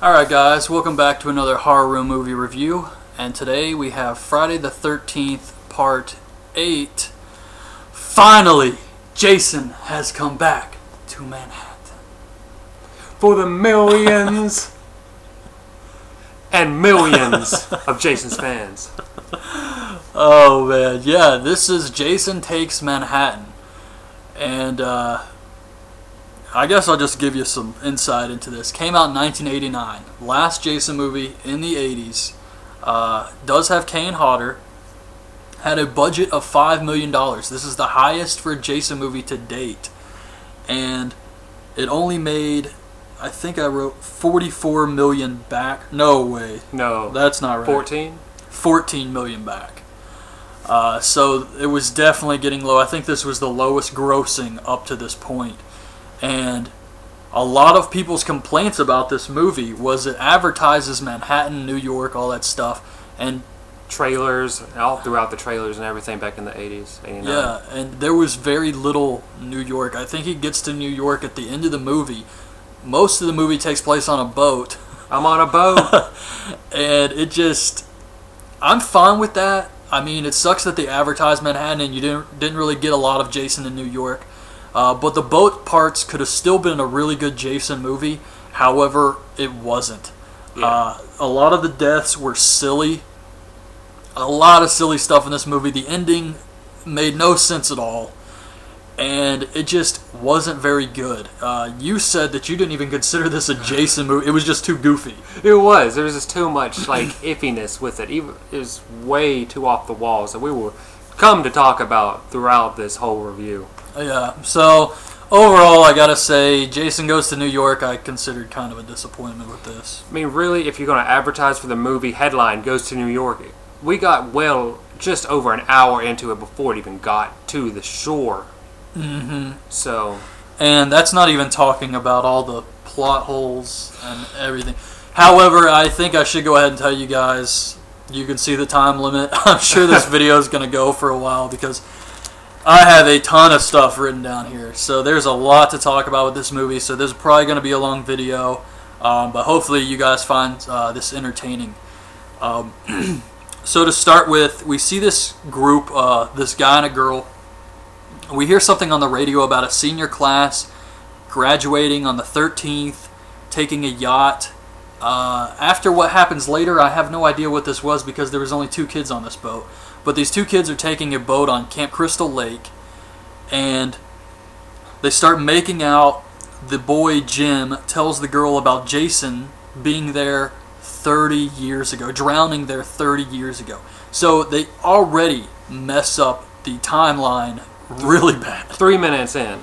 Alright guys, welcome back to another horror room movie review, and today we have Friday the 13th part 8. Finally, Jason has come back to Manhattan. For the millions and millions of Jason's fans. Oh man, yeah, this is Jason Takes Manhattan. And I guess I'll just give you some insight into this. Came out in 1989. Last Jason movie in the 80s. Does have Kane Hodder. Had a budget of $5 million. This is the highest for a Jason movie to date. And it only made, I think I wrote 44 million back. No way. No. That's not right. 14? 14 million back. So it was definitely getting low. I think this was the lowest grossing up to this point. And a lot of people's complaints about this movie was it advertises Manhattan, New York, all that stuff, and trailers, all throughout the trailers and everything back in the 80s, 89. Yeah, and there was very little New York. I think he gets to New York at the end of the movie. Most of the movie takes place on a boat. I'm on a boat. And it just, I'm fine with that. I mean, it sucks that they advertised Manhattan and you didn't really get a lot of Jason in New York. But the boat parts could have still been a really good Jason movie. However, it wasn't. Yeah. A lot of the deaths were silly. A lot of silly stuff in this movie. The ending made no sense at all. And it just wasn't very good. You said that you didn't even consider this a Jason movie. It was just too goofy. It was. There was just too much iffiness with it. It was way too off the walls that we will come to talk about throughout this whole review. Yeah, so overall, I gotta say, Jason Goes to New York, I considered kind of a disappointment with this. I mean, really, if you're going to advertise for the movie, headline Goes to New York, we got just over an hour into it before it even got to the shore. Mm-hmm. So, and that's not even talking about all the plot holes and everything. However, I think I should go ahead and tell you guys, you can see the time limit. I'm sure this video is going to go for a while because I have a ton of stuff written down here. So there's a lot to talk about with this movie. So this is probably going to be a long video. But hopefully you guys find this entertaining. So to start with, we see this group, this guy and a girl. We hear something on the radio about a senior class graduating on the 13th, taking a yacht. After what happens later, I have no idea what this was because there was only 2 kids on this boat. But these 2 kids are taking a boat on Camp Crystal Lake, and they start making out. The boy, Jim, tells the girl about Jason being there 30 years ago, drowning there 30 years ago. So they already mess up the timeline really bad. 3 minutes in,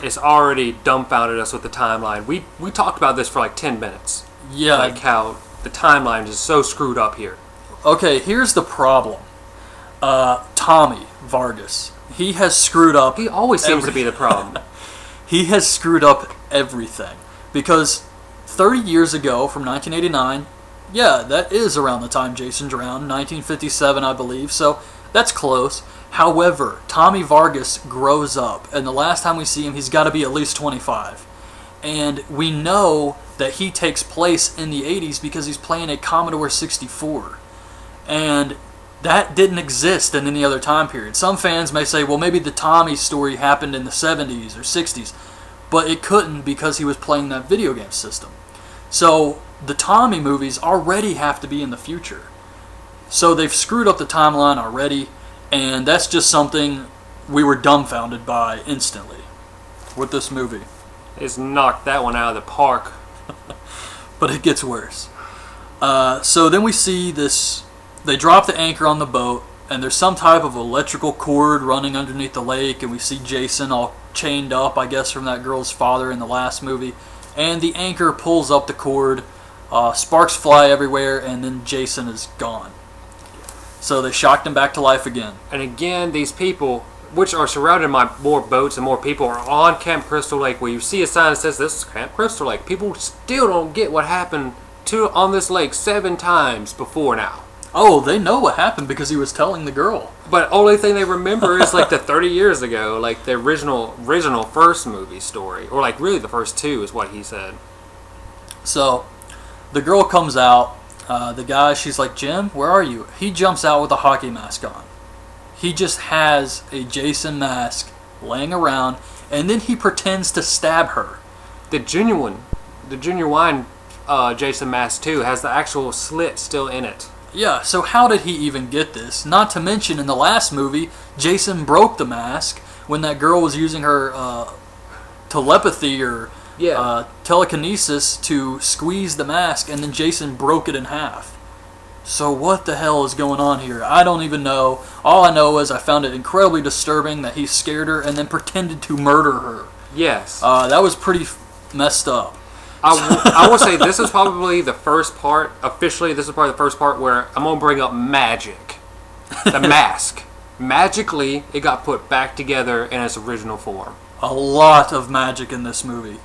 it's already dumbfounded us with the timeline. We talked about this for like 10 minutes. Yeah. Like how the timeline is so screwed up here. Okay, here's the problem. Tommy Vargas. He has screwed up. He always seems to be the problem. He has screwed up everything. Because 30 years ago, from 1989, yeah, that is around the time Jason drowned, 1957, I believe, so that's close. However, Tommy Vargas grows up, and the last time we see him, he's got to be at least 25. And we know that he takes place in the 80s because he's playing a Commodore 64. And that didn't exist in any other time period. Some fans may say, well, maybe the Tommy story happened in the 70s or 60s. But it couldn't because he was playing that video game system. So the Tommy movies already have to be in the future. So they've screwed up the timeline already. And that's just something we were dumbfounded by instantly with this movie. It's knocked that one out of the park. But it gets worse. So then we see this. They drop the anchor on the boat, and there's some type of electrical cord running underneath the lake, and we see Jason all chained up, I guess, from that girl's father in the last movie. And the anchor pulls up the cord, sparks fly everywhere, and then Jason is gone. So they shocked him back to life again. And again, these people, which are surrounded by more boats and more people, are on Camp Crystal Lake, where you see a sign that says this is Camp Crystal Lake. People still don't get what happened on this lake 7 times before now. Oh, they know what happened because he was telling the girl. But only thing they remember is like the 30 years ago, like the original first movie story, or like really the first 2 is what he said. So The girl comes out. The guy, she's like, Jim, where are you? He jumps out with a hockey mask on. He just has a Jason mask laying around, and then he pretends to stab her. The genuine Jason mask too has the actual slit still in it. Yeah, so how did he even get this? Not to mention, in the last movie, Jason broke the mask when that girl was using her telepathy or telekinesis to squeeze the mask, and then Jason broke it in half. So what the hell is going on here? I don't even know. All I know is I found it incredibly disturbing that he scared her and then pretended to murder her. Yes. That was pretty messed up. I will say this is probably the first part, officially, this is probably the first part where I'm going to bring up magic. The mask. Magically, it got put back together in its original form. A lot of magic in this movie.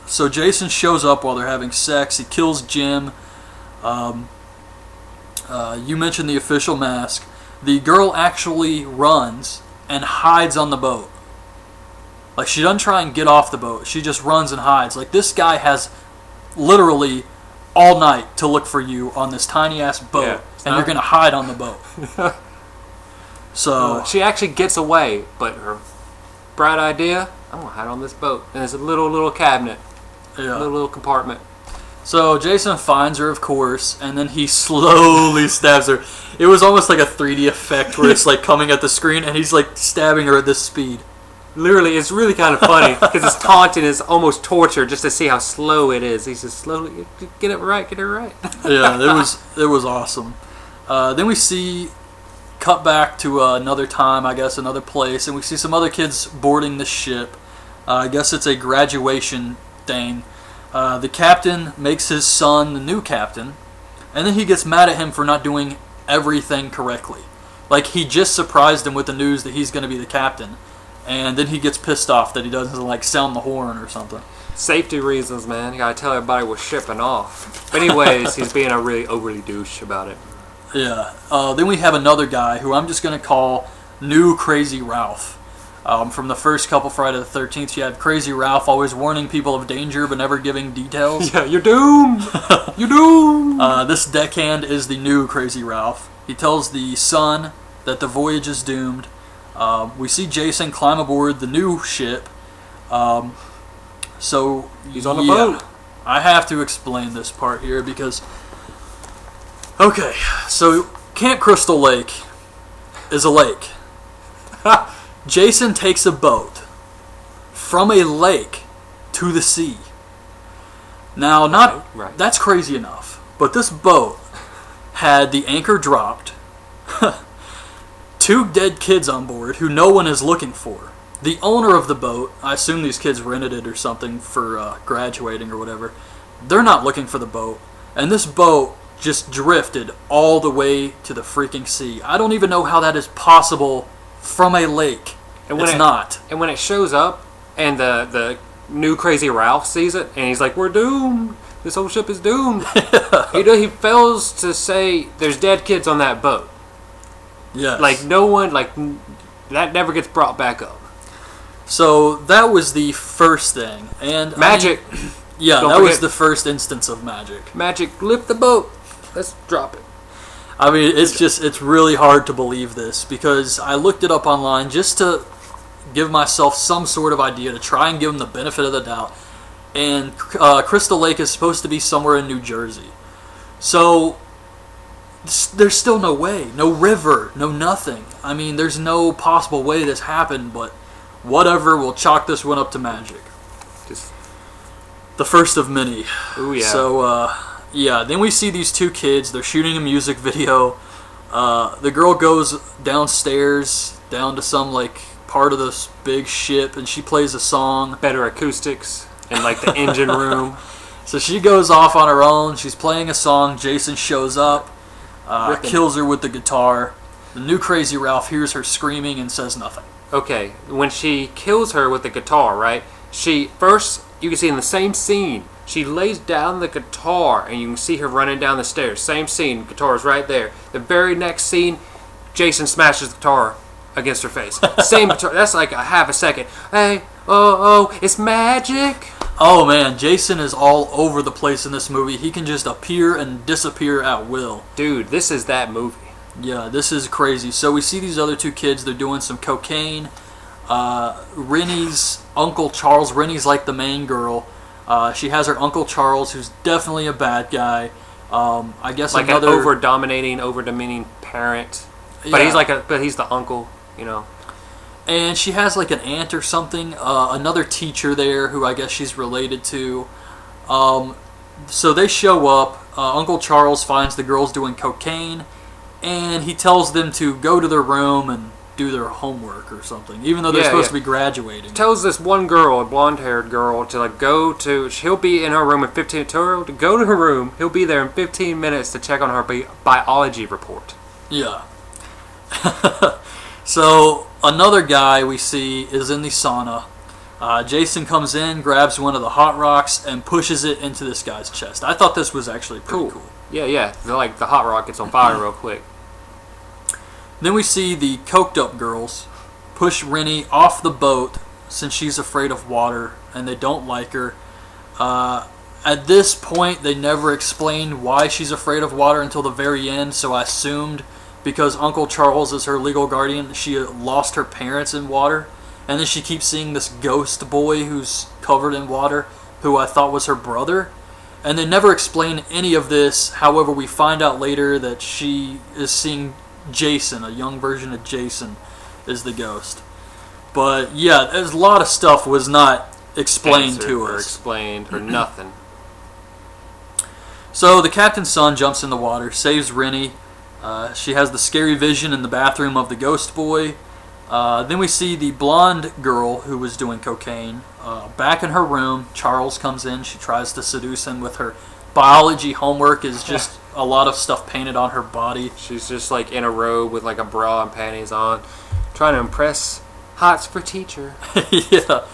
So Jason shows up while they're having sex. He kills Jim. You mentioned the official mask. The girl actually runs and hides on the boat. Like, she doesn't try and get off the boat. She just runs and hides. Like, this guy has literally all night to look for you on this tiny-ass boat, and you're going to hide on the boat. So she actually gets away, but her bright idea, I'm going to hide on this boat. And there's a little cabinet, little compartment. So Jason finds her, of course, and then he slowly stabs her. It was almost like a 3D effect where it's like coming at the screen, and he's like stabbing her at this speed. Literally, it's really kind of funny because it's taunting, it's almost torture just to see how slow it is. He's just slowly, get it right. Yeah, it was awesome. Then we see, cut back to another time, I guess, another place, and we see some other kids boarding the ship. I guess it's a graduation thing. The captain makes his son the new captain, and then he gets mad at him for not doing everything correctly. Like, he just surprised him with the news that he's going to be the captain. And then he gets pissed off that he doesn't, like, sound the horn or something. Safety reasons, man. You gotta tell everybody we're shipping off. But anyways, he's being a really overly douche about it. Yeah. Then we have another guy who I'm just going to call New Crazy Ralph. From the first couple Friday the 13th, you had Crazy Ralph always warning people of danger but never giving details. Yeah, you're doomed! You're doomed! This deckhand is the new Crazy Ralph. He tells the son that the voyage is doomed. We see Jason climb aboard the new ship. So he's on the boat. I have to explain this part here because... Okay, so Camp Crystal Lake is a lake. Jason takes a boat from a lake to the sea. Now, that's crazy enough, but this boat had the anchor dropped, 2 dead kids on board who no one is looking for. The owner of the boat, I assume these kids rented it or something for graduating or whatever, they're not looking for the boat. And this boat just drifted all the way to the freaking sea. I don't even know how that is possible from a lake. It's not. And when it shows up and the new Crazy Ralph sees it and he's like, we're doomed. This whole ship is doomed. He fails to say there's dead kids on that boat. Yes. Like, no one, that never gets brought back up. So that was the first thing. And magic. That was the first instance of magic. Magic, lift the boat. Let's drop it. I mean, it's really hard to believe this because I looked it up online just to give myself some sort of idea to try and give them the benefit of the doubt. And Crystal Lake is supposed to be somewhere in New Jersey. So there's still no way, no river, no nothing. I mean, there's no possible way this happened, but whatever, we'll chalk this one up to magic. Just the first of many. Ooh, yeah. So, then we see these 2 kids. They're shooting a music video. The girl goes downstairs, down to some, part of this big ship, and she plays a song. Better acoustics in, the engine room. So she goes off on her own. She's playing a song. Jason shows up, kills her with the guitar. The new Crazy Ralph hears her screaming and says nothing. Okay, when she kills her with the guitar, right? First, you can see in the same scene, she lays down the guitar and you can see her running down the stairs. Same scene, guitar's right there. The very next scene, Jason smashes the guitar against her face. Same guitar, that's like a half a second. Hey, it's magic. Oh man, Jason is all over the place in this movie. He can just appear and disappear at will. Dude, this is that movie. Yeah, this is crazy. So we see these other two kids. They're doing some cocaine. Rennie's Uncle Charles. Rennie's like the main girl. She has her Uncle Charles, who's definitely a bad guy. I guess like another an over-demeaning parent. But he's the uncle, you know. And she has like an aunt or something, another teacher there who I guess she's related to. So they show up. Uncle Charles finds the girls doing cocaine, and he tells them to go to their room and do their homework or something, even though they're supposed to be graduating. Tells this one girl, a blonde-haired girl, to like go to. He'll be in her room in 15. Tell her to go to her room. He'll be there in 15 minutes to check on her biology report. Yeah. So another guy we see is in the sauna. Jason comes in, grabs one of the hot rocks, and pushes it into this guy's chest. I thought this was actually pretty cool. Yeah. Like the hot rock gets on fire real quick. Then we see the coked up girls push Rennie off the boat since she's afraid of water and they don't like her. At this point, they never explained why she's afraid of water until the very end, so I assumed because Uncle Charles is her legal guardian, she lost her parents in water. And then she keeps seeing this ghost boy who's covered in water, who I thought was her brother. And they never explain any of this. However, we find out later that she is seeing Jason, a young version of Jason, is the ghost. But yeah, there's a lot of stuff was not explained to us. Or explained or nothing. So the captain's son jumps in the water, saves Rennie. She has the scary vision in the bathroom of the ghost boy. Then we see the blonde girl who was doing cocaine back in her room. Charles comes in. She tries to seduce him with her biology homework. Is just a lot of stuff painted on her body. She's just like in a robe with like a bra and panties on, trying to impress Hots for teacher. Yeah.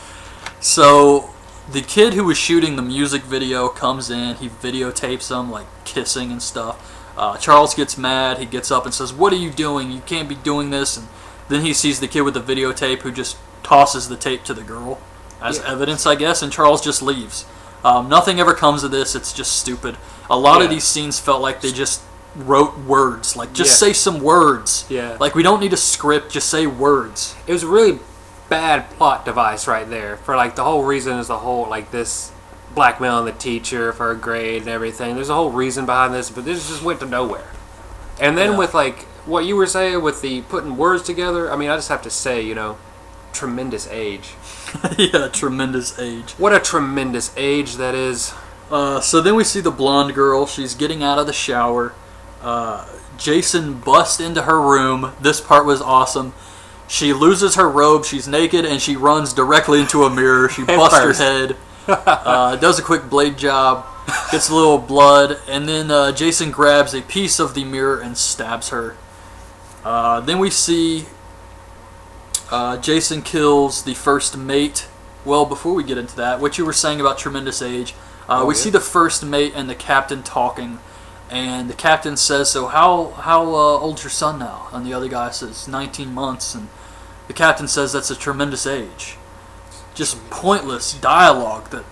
So the kid who was shooting the music video comes in. He videotapes them like kissing and stuff. Charles gets mad. He gets up and says, "What are you doing? You can't be doing this." And then he sees the kid with the videotape who just tosses the tape to the girl as evidence, I guess, and Charles just leaves. Nothing ever comes of this. It's just stupid. A lot of these scenes felt like they just wrote words. Like, just say some words. Yeah. Like, we don't need a script. Just say words. It was a really bad plot device right there. For, like, the whole reason is the whole, like, this blackmailing the teacher for a grade and everything. There's a whole reason behind this, but this just went to nowhere. And then with, like, what you were saying with the putting words together, I mean, I just have to say, you know, tremendous age. Yeah, tremendous age. What a tremendous age that is. So then we see the blonde girl. She's getting out of the shower. Jason busts into her room. This part was awesome. She loses her robe. She's naked, and she runs directly into a mirror. She busts her head. Does a quick blade job. Gets a little blood. And then Jason grabs a piece of the mirror and stabs her. Then we see Jason kills the first mate. Well, before we get into that, what you were saying about tremendous age, we see the first mate and the captain talking, and the captain says, "So how old's your son now?" And the other guy says 19 months, and the captain says that's a tremendous age. Just pointless dialogue that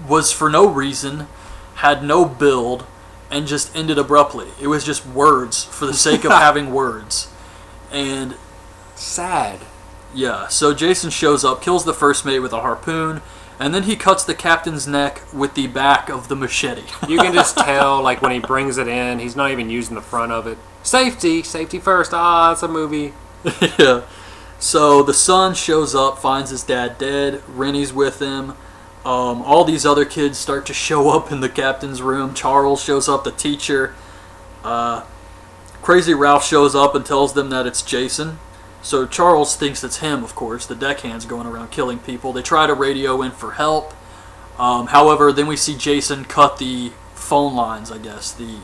was for no reason, had no build, and just ended abruptly. It was just words for the sake of having words. And sad. Yeah, so Jason shows up, kills the first mate with a harpoon, and then he cuts the captain's neck with the back of the machete. You can just tell, like, when he brings it in, he's not even using the front of it. Safety first. It's a movie. Yeah. So the son shows up, finds his dad dead. Rennie's with him. All these other kids start to show up in the captain's room. Charles shows up, the teacher. Crazy Ralph shows up and tells them that it's Jason. So Charles thinks it's him, of course. The deckhand's going around killing people. They try to radio in for help. However, then we see Jason cut the phone lines, I guess, the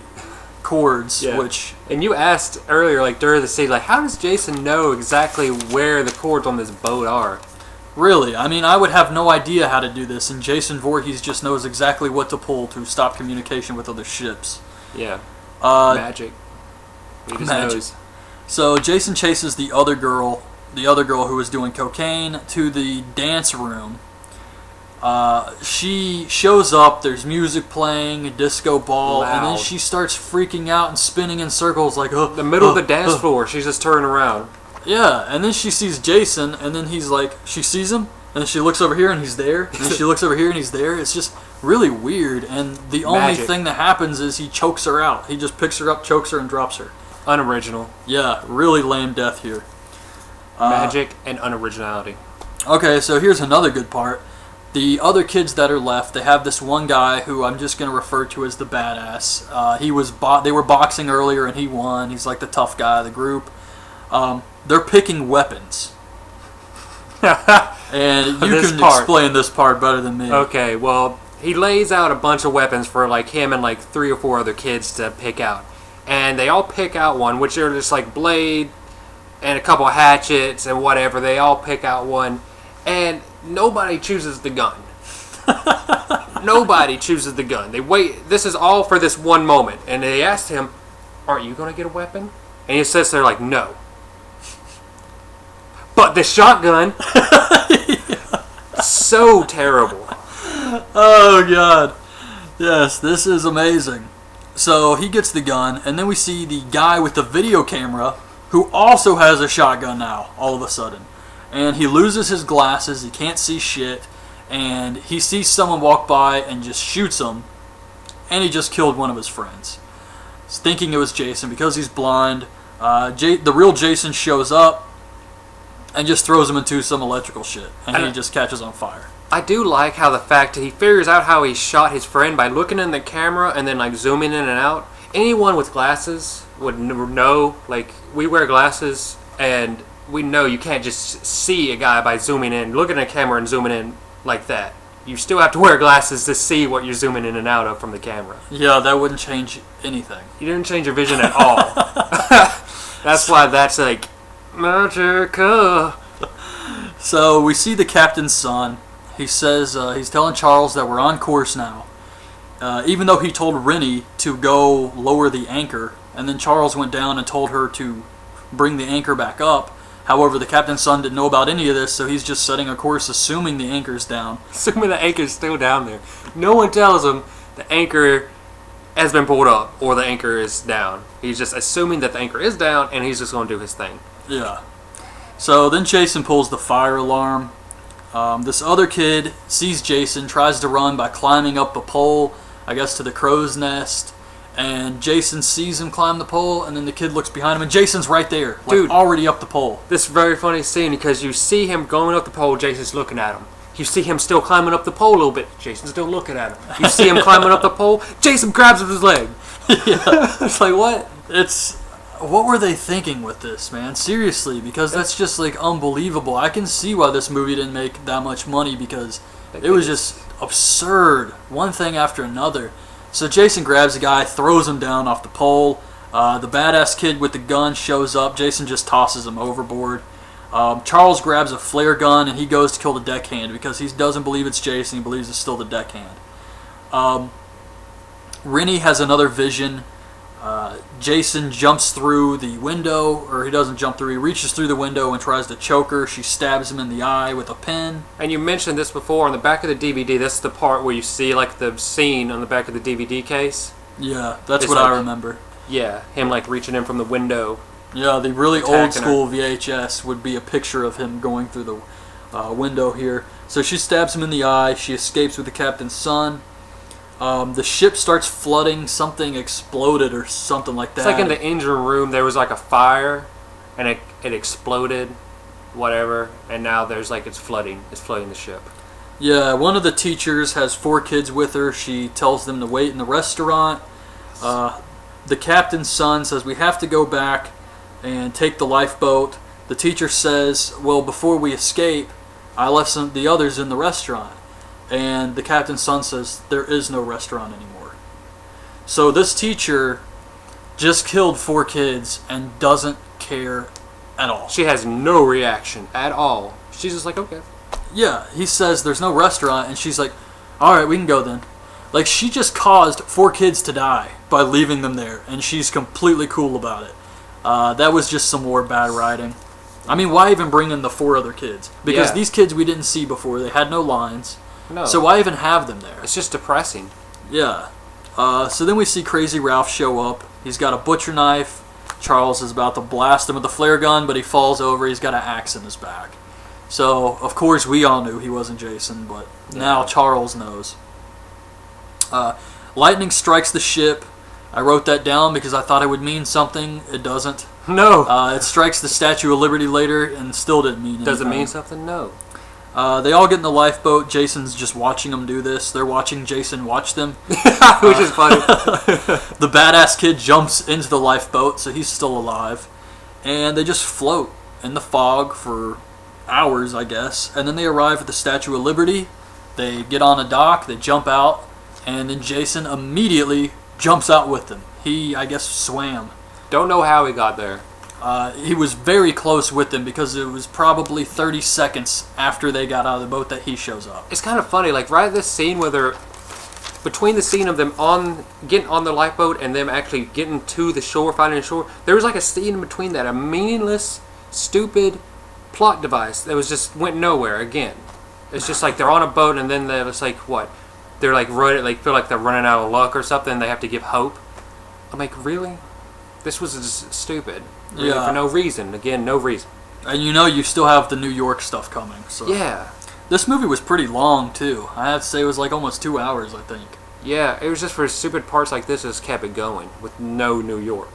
cords, which... And you asked earlier, like, during the scene, like, how does Jason know exactly where the cords on this boat are? Really? I mean, I would have no idea how to do this, and Jason Voorhees just knows exactly what to pull to stop communication with other ships. Yeah. Magic. He just knows. So Jason chases the other girl who was doing cocaine, to the dance room. She shows up, there's music playing, a disco ball, and then Loud. she starts freaking out and spinning in circles like, The middle of the dance floor, she's just turning around. Yeah, and then she sees Jason, and then he's like, she sees him, and then she looks over here and he's there, and then she looks over here and he's there. It's just really weird, and the only Magic. thing that happens is he chokes her out. He just picks her up, chokes her, and drops her. Unoriginal. Yeah, really lame death here. Magic and unoriginality. Okay, so here's another good part. The other kids that are left, they have this one guy who I'm just going to refer to as the badass. They were boxing earlier and he won. He's like the tough guy of the group. They're picking weapons. And you can explain this part better than me. Okay, well, he lays out a bunch of weapons for like him and like 3 or 4 other kids to pick out. And they all pick out one, which are just like blade and a couple hatchets and whatever. They all pick out one. And nobody chooses the gun. Nobody chooses the gun. They wait. This is all for this one moment. And they asked him, "Aren't you going to get a weapon?" And he says they're like, "No." But the shotgun, so terrible. Oh, God. Yes, this is amazing. So he gets the gun, and then we see the guy with the video camera who also has a shotgun now, all of a sudden. And he loses his glasses, he can't see shit, and he sees someone walk by and just shoots him, and he just killed one of his friends. He's thinking it was Jason because he's blind. The real Jason shows up and just throws him into some electrical shit, and he just catches on fire. I do like how the fact that he figures out how he shot his friend by looking in the camera and then like zooming in and out. Anyone with glasses would know, like, we wear glasses and we know you can't just see a guy by zooming in, looking at a camera and zooming in like that. You still have to wear glasses to see what you're zooming in and out of from the camera. Yeah, that wouldn't change anything. You didn't change your vision at all. That's why that's like magica. So we see the captain's son. He says he's telling Charles that we're on course now. Even though he told Rennie to go lower the anchor, and then Charles went down and told her to bring the anchor back up. However, the captain's son didn't know about any of this, so he's just setting a course assuming the anchor's down. Assuming the anchor's still down there. No one tells him the anchor has been pulled up or the anchor is down. He's just assuming that the anchor is down and he's just going to do his thing. Yeah. So then Jason pulls the fire alarm. This other kid sees Jason, tries to run by climbing up a pole, I guess to the crow's nest. And Jason sees him climb the pole, and then the kid looks behind him, and Jason's right there, like Dude, already up the pole. This is a very funny scene because you see him going up the pole, Jason's looking at him. You see him still climbing up the pole a little bit, Jason's still looking at him. You see him climbing up the pole, Jason grabs his leg. Yeah. It's like, what? What were they thinking with this, man? Seriously, because that's just like unbelievable. I can see why this movie didn't make that much money because it was just absurd, one thing after another. So Jason grabs the guy, throws him down off the pole. The badass kid with the gun shows up. Jason just tosses him overboard. Charles grabs a flare gun and he goes to kill the deckhand because he doesn't believe it's Jason. He believes it's still the deckhand. Rennie has another vision. Jason jumps through the window, or he doesn't jump through, he reaches through the window and tries to choke her. She stabs him in the eye with a pin. And you mentioned this before, on the back of the DVD, this is the part where you see like the scene on the back of the DVD case. Yeah, that's It's what like, I remember. Yeah, him like reaching in from the window. Yeah, the really Attacking old school VHS would be a picture of him going through the window here. So she stabs him in the eye, she escapes with the captain's son. The ship starts flooding, something exploded or something like that. It's like in the engine room there was like a fire and it exploded, whatever, and now there's like it's flooding the ship. Yeah, one of the teachers has 4 kids with her. She tells them to wait in the restaurant. The captain's son says we have to go back and take the lifeboat. The teacher says, well, before we escape, I left the others in the restaurant. And the captain's son says, there is no restaurant anymore. So this teacher just killed 4 kids and doesn't care at all. She has no reaction at all. She's just like, okay. Yeah, he says there's no restaurant, and she's like, alright, we can go then. Like, she just caused 4 kids to die by leaving them there, and she's completely cool about it. That was just some more bad writing. I mean, why even bring in the 4 other kids? Because these kids we didn't see before. They had no lines. No. So why even have them there? It's just depressing. Yeah. So then we see Crazy Ralph show up. He's got a butcher knife. Charles is about to blast him with a flare gun, but he falls over. He's got an axe in his back. So, of course, we all knew he wasn't Jason, but now Charles knows. Lightning strikes the ship. I wrote that down because I thought it would mean something. It doesn't. No. It strikes the Statue of Liberty later and still didn't mean anything. Does it mean something? No. They all get in the lifeboat. Jason's just watching them do this. They're watching Jason watch them. Which is funny. The badass kid jumps into the lifeboat, so he's still alive. And they just float in the fog for hours, I guess. And then they arrive at the Statue of Liberty. They get on a dock. They jump out. And then Jason immediately jumps out with them. He, I guess, swam. Don't know how he got there. He was very close with them because it was probably 30 seconds after they got out of the boat that he shows up. It's kind of funny, like right at this scene where they're between the scene of them getting on the lifeboat and them actually getting to the shore, finding the shore. There was like a scene in between that, a meaningless, stupid plot device that was just went nowhere again. It's just like they're on a boat and then it's like what? They're like running, like feel like they're running out of luck or something. They have to give hope. I'm like, really? This was just stupid. Really, Yeah. For no reason. Again, no reason. And you still have the New York stuff coming. So Yeah. This movie was pretty long, too. I have to say it was like almost 2 hours, I think. Yeah, it was just for stupid parts like this just kept it going with no New York.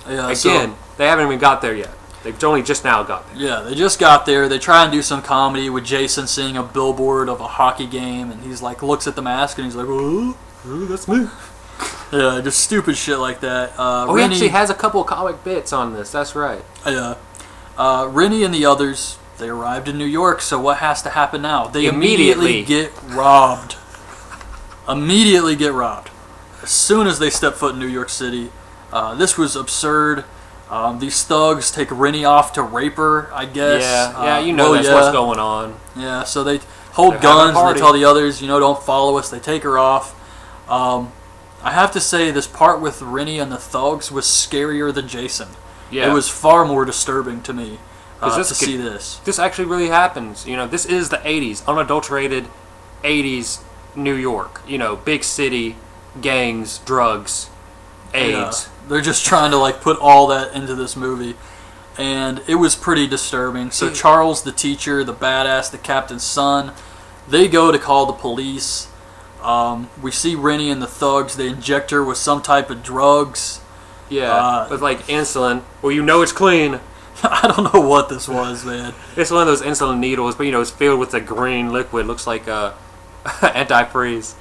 Yeah, Again, they haven't even got there yet. They've only just now got there. Yeah, they just got there. They try and do some comedy with Jason seeing a billboard of a hockey game, and he's like, looks at the mask, and he's like, oh, that's me. Yeah, just stupid shit like that. He actually has a couple of comic bits on this. That's right. Yeah. Rennie and the others, they arrived in New York, so what has to happen now? They immediately get robbed. Immediately get robbed. As soon as they step foot in New York City. This was absurd. These thugs take Rennie off to rape her, I guess. Yeah, that's what's going on. Yeah, so they hold They're having a guns and they party. tell the others, don't follow us. They take her off. I have to say, this part with Rennie and the thugs was scarier than Jason. Yeah. It was far more disturbing to me to this see this. This actually really happens. This is the 80s, unadulterated 80s New York. Big city, gangs, drugs, AIDS. Yeah, they're just trying to put all that into this movie. And it was pretty disturbing. So Charles, the teacher, the badass, the captain's son, they go to call the police. We see Rennie and the thugs. They inject her with some type of drugs. Yeah, with insulin. Well, it's clean. I don't know what this was, man. It's one of those insulin needles, but it's filled with a green liquid. Looks like antifreeze.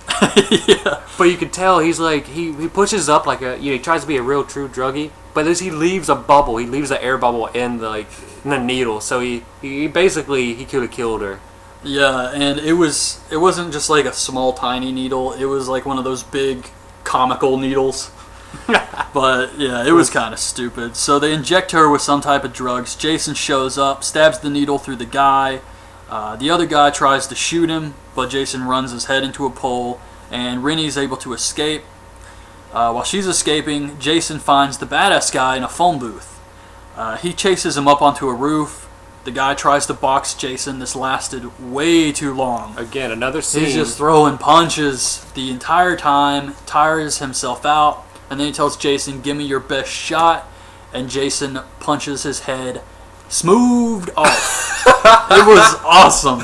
Yeah. But you can tell he's he pushes up he tries to be a real true druggie, but he leaves a bubble. He leaves an air bubble in the needle. So he basically could have killed her. Yeah, and it wasn't just a small tiny needle. It was one of those big comical needles. But yeah, it was kind of stupid. So they inject her with some type of drugs. Jason shows up, stabs the needle through the guy. The other guy tries to shoot him, but Jason runs his head into a pole, and Rennie's able to escape. While she's escaping, Jason finds the badass guy in a phone booth. He chases him up onto a roof. The guy tries to box Jason. This lasted way too long. Again, another scene. He's just throwing punches the entire time, tires himself out, and then he tells Jason, give me your best shot, and Jason punches his head smoothed off. It was awesome.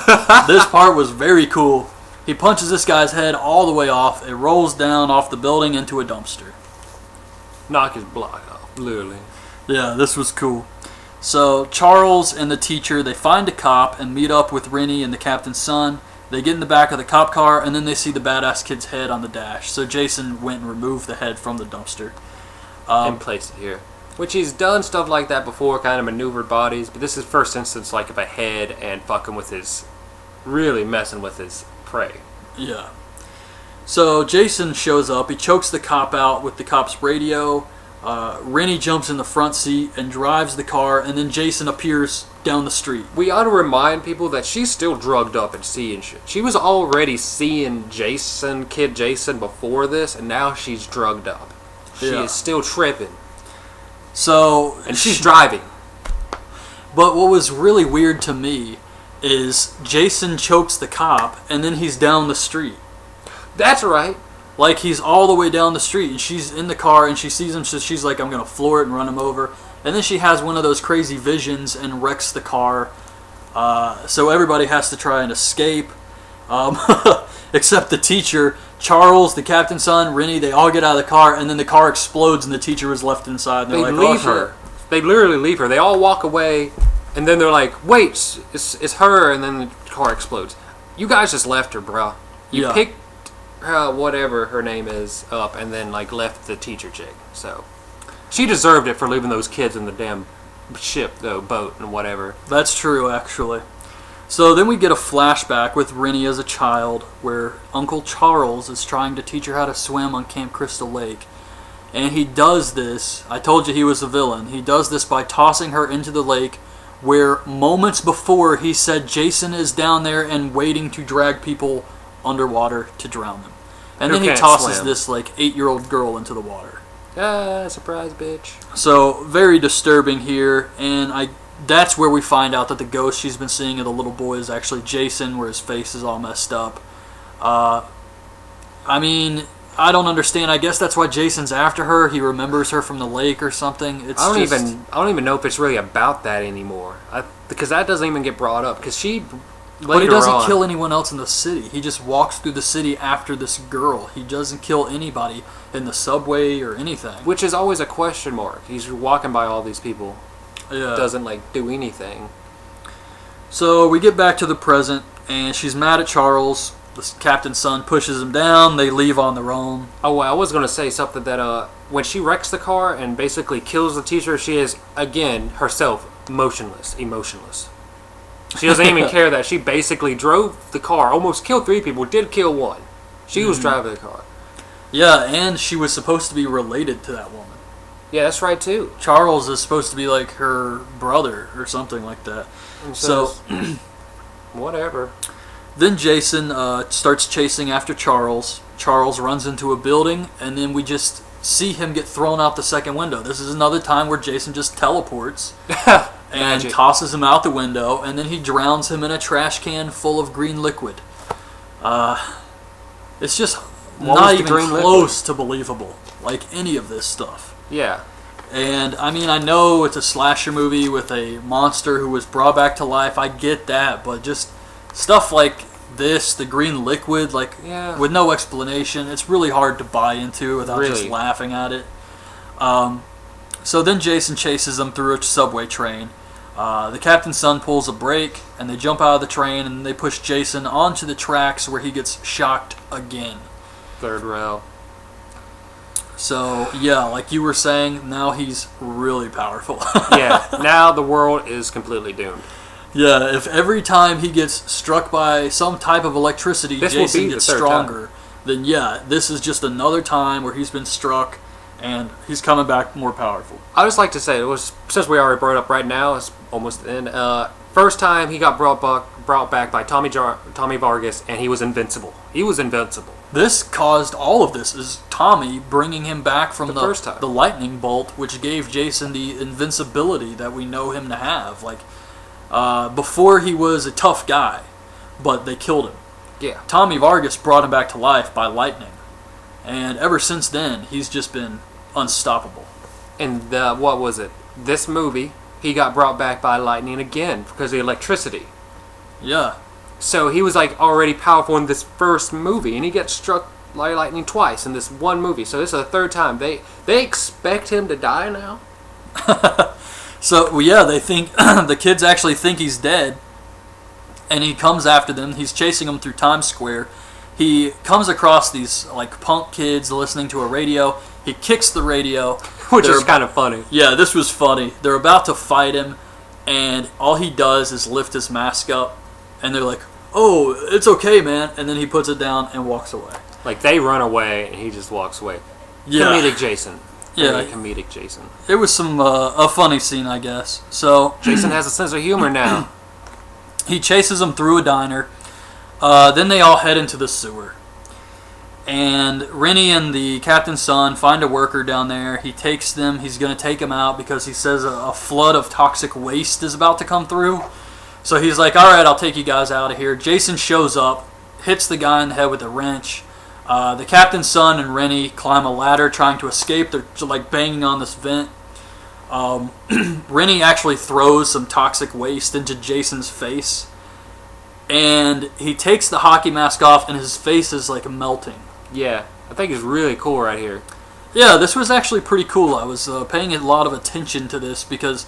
This part was very cool. He punches this guy's head all the way off. It rolls down off the building into a dumpster. Knock his block off, literally. Yeah, this was cool. So Charles and the teacher, they find a cop and meet up with Rennie and the captain's son. They get in the back of the cop car, and then they see the badass kid's head on the dash. So Jason went and removed the head from the dumpster. And placed it here. Which he's done stuff like that before, kind of maneuvered bodies, but this is first instance of a head and really messing with his prey. Yeah. So Jason shows up. He chokes the cop out with the cop's radio. Rennie jumps in the front seat and drives the car, and then Jason appears down the street. We ought to remind people that she's still drugged up and seeing shit. She was already seeing Kid Jason before this, and now she's drugged up. She is still tripping. So, and she's driving. But what was really weird to me is Jason chokes the cop, and then he's down the street. That's right. Like, he's all the way down the street, and she's in the car, and she sees him, so she's like, I'm going to floor it and run him over. And then she has one of those crazy visions and wrecks the car. So everybody has to try and escape. Except the teacher, Charles, the captain's son, Rennie, they all get out of the car, and then the car explodes, and the teacher is left inside. And they like, leave her. They literally leave her. They all walk away, and then they're like, wait, it's her, and then the car explodes. You guys just left her, bro. You picked whatever her name is up, and then like left the teacher chick. So she deserved it for leaving those kids in the damn ship, though, boat, and whatever. That's true, actually. So then we get a flashback with Rennie as a child, where Uncle Charles is trying to teach her how to swim on Camp Crystal Lake. And he does this, I told you he was a villain, he does this by tossing her into the lake, where moments before he said Jason is down there and waiting to drag people underwater to drown them. And then he tosses this like 8-year-old girl into the water. Surprise, bitch. So, very disturbing here, and that's where we find out that the ghost she's been seeing of the little boy is actually Jason, where his face is all messed up. I mean, I don't understand. I guess that's why Jason's after her. He remembers her from the lake or something. I don't even know if it's really about that anymore. Because that doesn't even get brought up. Because but he doesn't kill anyone else in the city. He just walks through the city after this girl. He doesn't kill anybody in the subway or anything. Which is always a question mark. He's walking by all these people. Yeah. Doesn't like do anything. So we get back to the present, and she's mad at Charles. The captain's son pushes him down. They leave on their own. Oh, well, I was going to say something that when she wrecks the car and basically kills the teacher, she is, again, herself, emotionless. She doesn't even care that she basically drove the car, almost killed 3 people, did kill 1. She was driving the car. Yeah, and she was supposed to be related to that woman. Yeah, that's right, too. Charles is supposed to be like her brother or something like that. So whatever. Then Jason starts chasing after Charles. Charles runs into a building, and then we just see him get thrown out the second window. This is another time where Jason just teleports and tosses him out the window, and then he drowns him in a trash can full of green liquid. It's just not even close to believable, like any of this stuff. Yeah. And, I mean, I know it's a slasher movie with a monster who was brought back to life. I get that, but just stuff like this, the green liquid, like, with no explanation, it's really hard to buy into without just laughing at it. So then Jason chases them through a subway train. The captain's son pulls a brake, and they jump out of the train, and they push Jason onto the tracks where he gets shocked again. Third rail. So, yeah, like you were saying, now he's really powerful. Yeah, now the world is completely doomed. Yeah, if every time he gets struck by some type of electricity, Jason gets stronger, then yeah, this is just another time where he's been struck and he's coming back more powerful. I just like to say, since we already brought it up right now, it's almost the end. First time he got brought back by Tommy Vargas, and he was invincible. He was invincible. This caused all of this, is Tommy bringing him back from first time. The lightning bolt, which gave Jason the invincibility that we know him to have. Like, before he was a tough guy, but they killed him. Yeah. Tommy Vargas brought him back to life by lightning. And ever since then, he's just been unstoppable. And what was it? This movie, he got brought back by lightning again because of the electricity. Yeah. So he was like already powerful in this first movie, and he gets struck by lightning twice in this one movie. So this is the third time. They expect him to die now? So, yeah, they think, the kids actually think he's dead, and he comes after them. He's chasing them through Times Square. He comes across these, like, punk kids listening to a radio. He kicks the radio. Which is kind of funny. Yeah, this was funny. They're about to fight him, and all he does is lift his mask up, and they're like, oh, it's okay, man. And then he puts it down and walks away. Like, they run away, and he just walks away. Yeah. Comedic Jason. Yeah. Comedic Jason. It was a funny scene, I guess. So Jason has a sense of humor now. He chases them through a diner. Then they all head into the sewer. And Rennie and the captain's son find a worker down there. He takes them. He's going to take them out because he says a flood of toxic waste is about to come through. So he's like, all right, I'll take you guys out of here. Jason shows up, hits the guy in the head with a wrench. The captain's son and Rennie climb a ladder trying to escape. They're like banging on this vent. Rennie actually throws some toxic waste into Jason's face. And he takes the hockey mask off and his face is like melting. Yeah, I think it's really cool right here. Yeah, this was actually pretty cool. I was paying a lot of attention to this because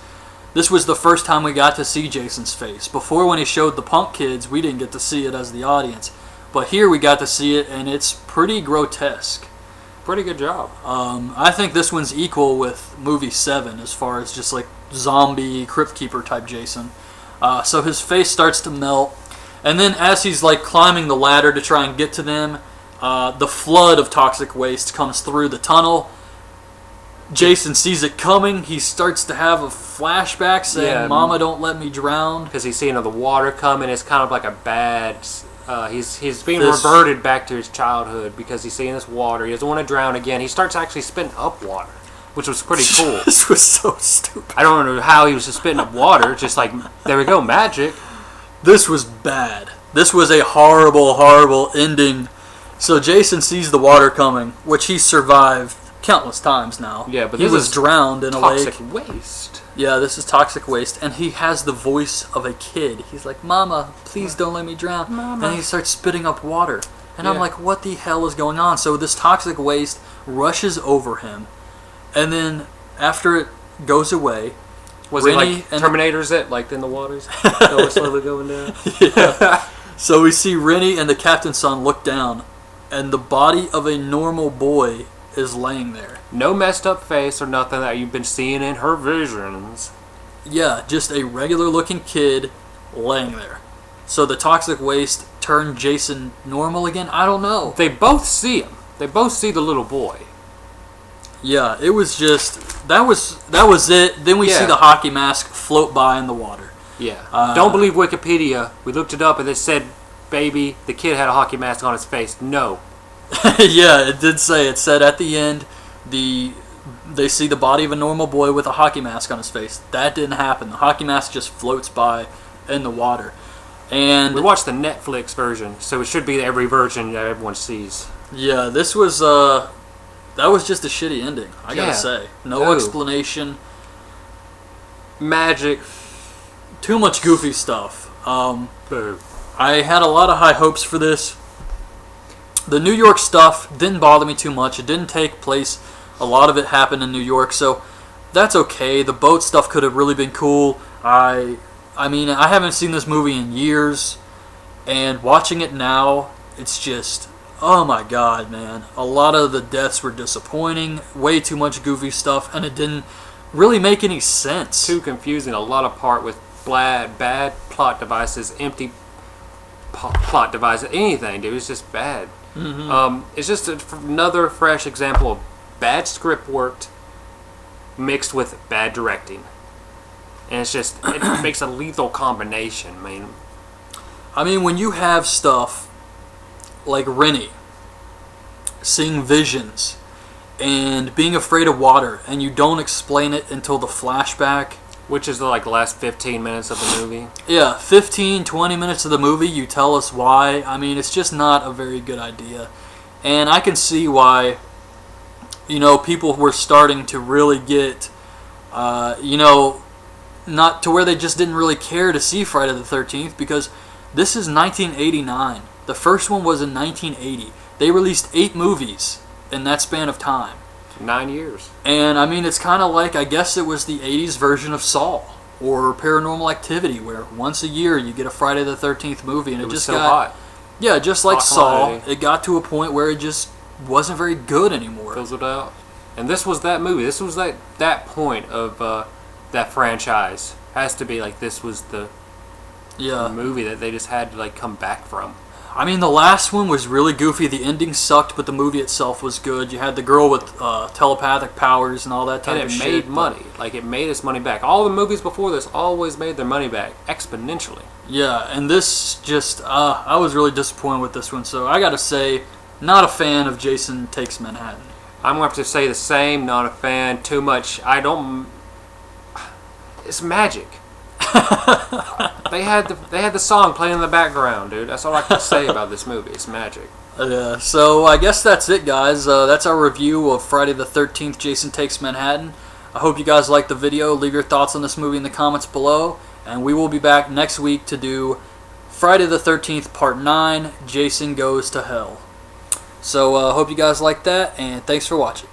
this was the first time we got to see Jason's face. Before, when he showed the punk kids, we didn't get to see it as the audience. But here we got to see it, and it's pretty grotesque. Pretty good job. I think this one's equal with movie 7 as far as just like zombie, Crypt Keeper type Jason. So his face starts to melt. And then as he's like climbing the ladder to try and get to them, the flood of toxic waste comes through the tunnel. Jason sees it coming. He starts to have a flashback saying, "Mama, don't let me drown." Because he's seeing the water coming. It's kind of like a bad... he's being reverted back to his childhood because he's seeing this water. He doesn't want to drown again. He starts actually spitting up water, which was pretty cool. This was so stupid. I don't know how he was just spitting up water. Just like, there we go, magic. This was bad. This was a horrible, horrible ending. So Jason sees the water coming, which he survived countless times now. Yeah, but he was drowned in a lake. Toxic waste. Yeah, this is toxic waste, and he has the voice of a kid. He's like, "Mama, please don't let me drown." Mama. And he starts spitting up water. And I'm like, what the hell is going on? So this toxic waste rushes over him, and then after it goes away, was it like Terminator's it, like in the waters? Going slowly going down? Yeah. So we see Rennie and the captain's son look down, and the body of a normal boy is laying there. No messed up face or nothing that you've been seeing in her visions. Yeah, just a regular looking kid laying there. So the toxic waste turned Jason normal again? I don't know. They both see him. They both see the little boy. Yeah, it was just... That was it. Then we see the hockey mask float by in the water. Yeah. Don't believe Wikipedia. We looked it up and it said, baby, the kid had a hockey mask on his face. No. Yeah, it did say. It said at the end, they see the body of a normal boy with a hockey mask on his face. That didn't happen. The hockey mask just floats by in the water. And we watched the Netflix version, so it should be every version that everyone sees. Yeah, this was that was just a shitty ending, I gotta say. No explanation. Magic. Too much goofy stuff. Boo. I had a lot of high hopes for this. The New York stuff didn't bother me too much. It didn't take place. A lot of it happened in New York, so that's okay. The boat stuff could have really been cool. I mean, I haven't seen this movie in years, and watching it now, it's just, oh my god, man. A lot of the deaths were disappointing, way too much goofy stuff, and it didn't really make any sense. Too confusing, a lot of part with bad plot devices, empty plot devices, anything, dude. It's just bad. Mm-hmm. It's just another fresh example of bad script work mixed with bad directing. And it's just, it makes a lethal combination, man. I mean, when you have stuff like Rennie seeing visions and being afraid of water, and you don't explain it until the flashback, which is the last 15 minutes of the movie. Yeah, 15, 20 minutes of the movie, you tell us why. I mean, it's just not a very good idea. And I can see why, people were starting to really get, not to where they just didn't really care to see Friday the 13th, because this is 1989. The first one was in 1980. They released 8 movies in that span of time. 9 years. And I mean, it's kind of like, I guess it was the 80s version of Saw or Paranormal Activity, where once a year you get a Friday the 13th movie, and it just got hot. Yeah, just like hot Saw, quantity. It got to a point where it just wasn't very good anymore. Fizzled out. And this was that movie. This was that point of that franchise. Has to be this was the movie that they just had to come back from. I mean, the last one was really goofy. The ending sucked, but the movie itself was good. You had the girl with telepathic powers and all that type of shit. And it made money. It made its money back. All the movies before this always made their money back exponentially. Yeah, and this just, I was really disappointed with this one. So I gotta say, not a fan of Jason Takes Manhattan. I'm going to have to say the same. Not a fan. Too much. It's magic. They had the song playing in the background, dude. That's all I can say about this movie. It's magic. So I guess that's it, guys. That's our review of Friday the 13th, Jason Takes Manhattan. I hope you guys liked the video. Leave your thoughts on this movie in the comments below. And we will be back next week to do Friday the 13th, Part 9, Jason Goes to Hell. So hope you guys like that, and thanks for watching.